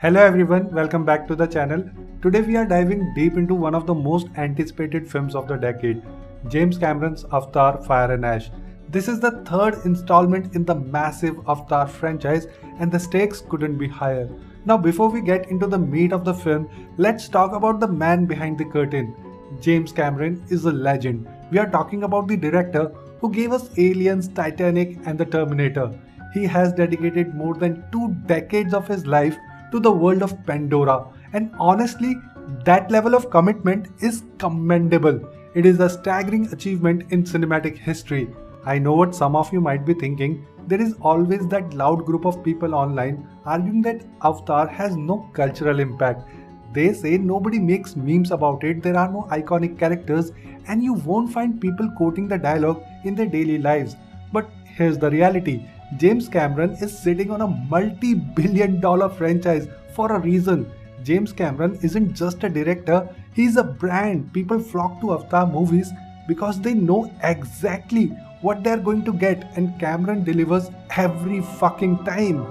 Hello everyone, welcome back to the channel. Today we are diving deep into one of the most anticipated films of the decade, James Cameron's Avatar: Fire and Ash. This is the third installment in the massive Avatar franchise and the stakes couldn't be higher. Now before we get into the meat of the film, let's talk about the man behind the curtain. James Cameron is a legend. We are talking about the director who gave us Aliens, Titanic and the Terminator. He has dedicated more than 2 decades of his life to the world of Pandora, and honestly, that level of commitment is commendable. It is a staggering achievement in cinematic history. I know what some of you might be thinking. There is always that loud group of people online arguing that Avatar has no cultural impact. They say nobody makes memes about it, there are no iconic characters, and you won't find people quoting the dialogue in their daily lives. But here's the reality. James Cameron is sitting on a multi-billion-dollar franchise for a reason. James Cameron isn't just a director, he's a brand. People flock to Avatar movies because they know exactly what they're going to get, and Cameron delivers every fucking time.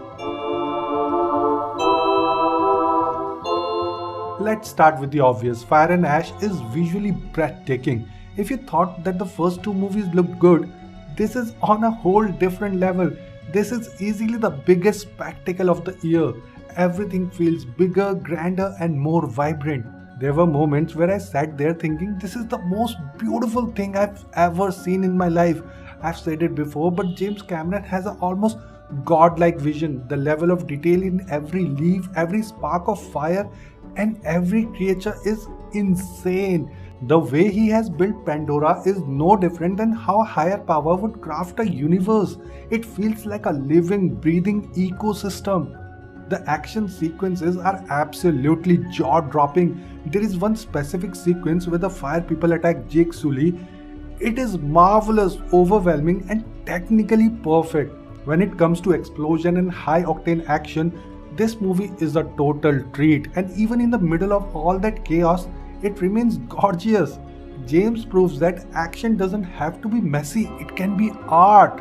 Let's start with the obvious. Fire and Ash is visually breathtaking. If you thought that the first two movies looked good, this is on a whole different level. This is easily the biggest spectacle of the year. Everything feels bigger, grander and more vibrant. There were moments where I sat there thinking this is the most beautiful thing I've ever seen in my life. I've said it before, but James Cameron has an almost godlike vision. The level of detail in every leaf, every spark of fire and every creature is insane. The way he has built Pandora is no different than how higher power would craft a universe. It feels like a living, breathing ecosystem. The action sequences are absolutely jaw-dropping. There is one specific sequence where the fire people attack Jake Sully. It is marvelous, overwhelming and technically perfect. When it comes to explosion and high-octane action, this movie is a total treat, and even in the middle of all that chaos, it remains gorgeous. James proves that action doesn't have to be messy, it can be art.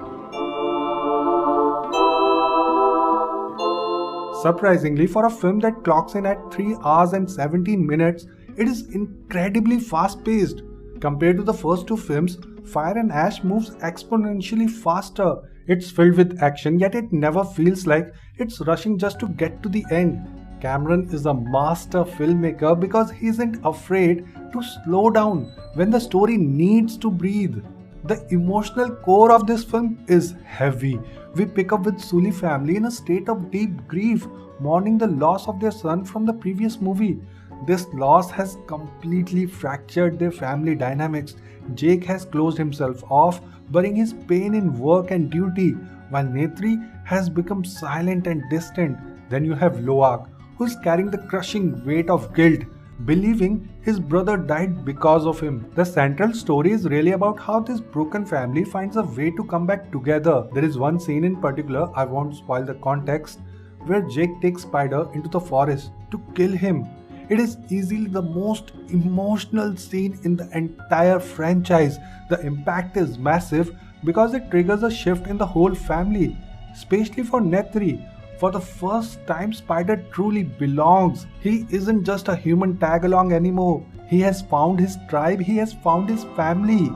Surprisingly, for a film that clocks in at 3 hours and 17 minutes, it is incredibly fast-paced. Compared to the first two films, Fire and Ash moves exponentially faster. It's filled with action, yet it never feels like it's rushing just to get to the end. Cameron is a master filmmaker because he isn't afraid to slow down when the story needs to breathe. The emotional core of this film is heavy. We pick up with Sully family in a state of deep grief, mourning the loss of their son from the previous movie. This loss has completely fractured their family dynamics. Jake has closed himself off, burying his pain in work and duty, while Netri has become silent and distant. Then you have Loak, who is carrying the crushing weight of guilt, believing his brother died because of him. The central story is really about how this broken family finds a way to come back together. There is one scene in particular, I won't spoil the context, where Jake takes Spider into the forest to kill him. It is easily the most emotional scene in the entire franchise. The impact is massive because it triggers a shift in the whole family, especially for Netri. For the first time, Spider truly belongs. He isn't just a human tag-along anymore. He has found his tribe, he has found his family.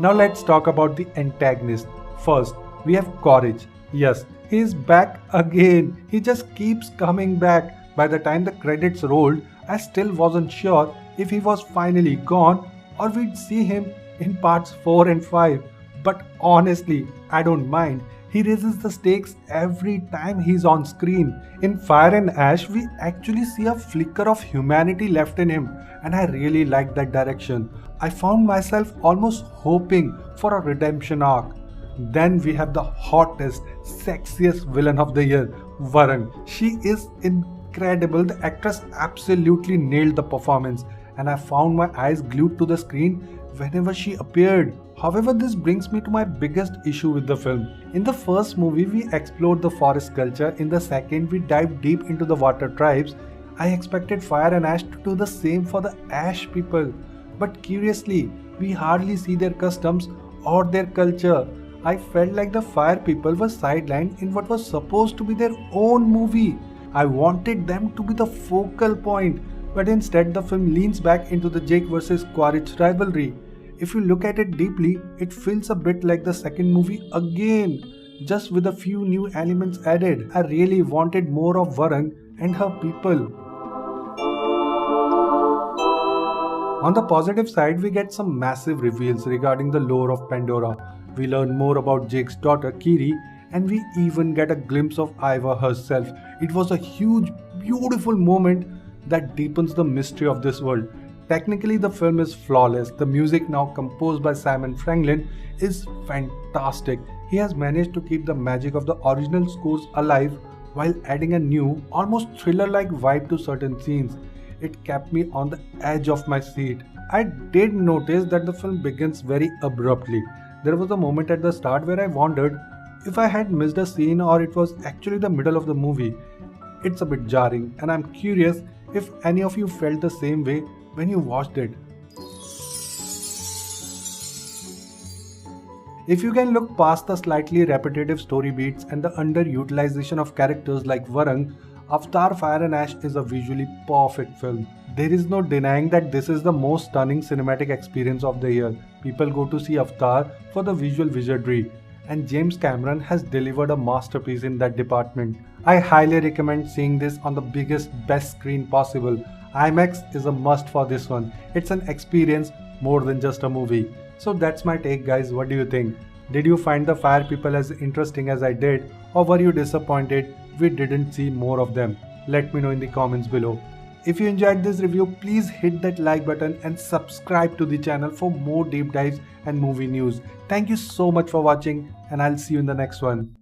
Now let's talk about the antagonist. First, we have Quaritch. Yes, he is back again. He just keeps coming back. By the time the credits rolled, I still wasn't sure if he was finally gone or we'd see him in parts 4 and 5. But honestly, I don't mind. He raises the stakes every time he's on screen. In Fire and Ash, we actually see a flicker of humanity left in him, and I really like that direction. I found myself almost hoping for a redemption arc. Then we have the hottest, sexiest villain of the year, Varang. She is incredible. The actress absolutely nailed the performance, and I found my eyes glued to the screen whenever she appeared. However, this brings me to my biggest issue with the film. In the first movie, we explored the forest culture. In the second, we dived deep into the water tribes. I expected Fire and Ash to do the same for the Ash people. But curiously, we hardly see their customs or their culture. I felt like the fire people were sidelined in what was supposed to be their own movie. I wanted them to be the focal point, but instead the film leans back into the Jake vs. Quaritch rivalry. If you look at it deeply, it feels a bit like the second movie again, just with a few new elements added. I really wanted more of Varang and her people. On the positive side, we get some massive reveals regarding the lore of Pandora. We learn more about Jake's daughter Kiri, and we even get a glimpse of Eywa herself. It was a huge, beautiful moment that deepens the mystery of this world. Technically, the film is flawless. The music, now composed by Simon Franklin, is fantastic. He has managed to keep the magic of the original scores alive while adding a new, almost thriller-like vibe to certain scenes. It kept me on the edge of my seat. I did notice that the film begins very abruptly. There was a moment at the start where I wondered if I had missed a scene or it was actually the middle of the movie. It's a bit jarring, and I'm curious if any of you felt the same way when you watched it. If you can look past the slightly repetitive story beats and the underutilization of characters like Varang, Avatar Fire and Ash is a visually perfect film. There is no denying that this is the most stunning cinematic experience of the year. People go to see Avatar for the visual wizardry, and James Cameron has delivered a masterpiece in that department. I highly recommend seeing this on the biggest, best screen possible. IMAX is a must for this one. It's an experience more than just a movie. So that's my take, guys. What do you think? Did you find the fire people as interesting as I did, or were you disappointed we didn't see more of them? Let me know in the comments below. If you enjoyed this review, please hit that like button and subscribe to the channel for more deep dives and movie news. Thank you so much for watching, and I'll see you in the next one.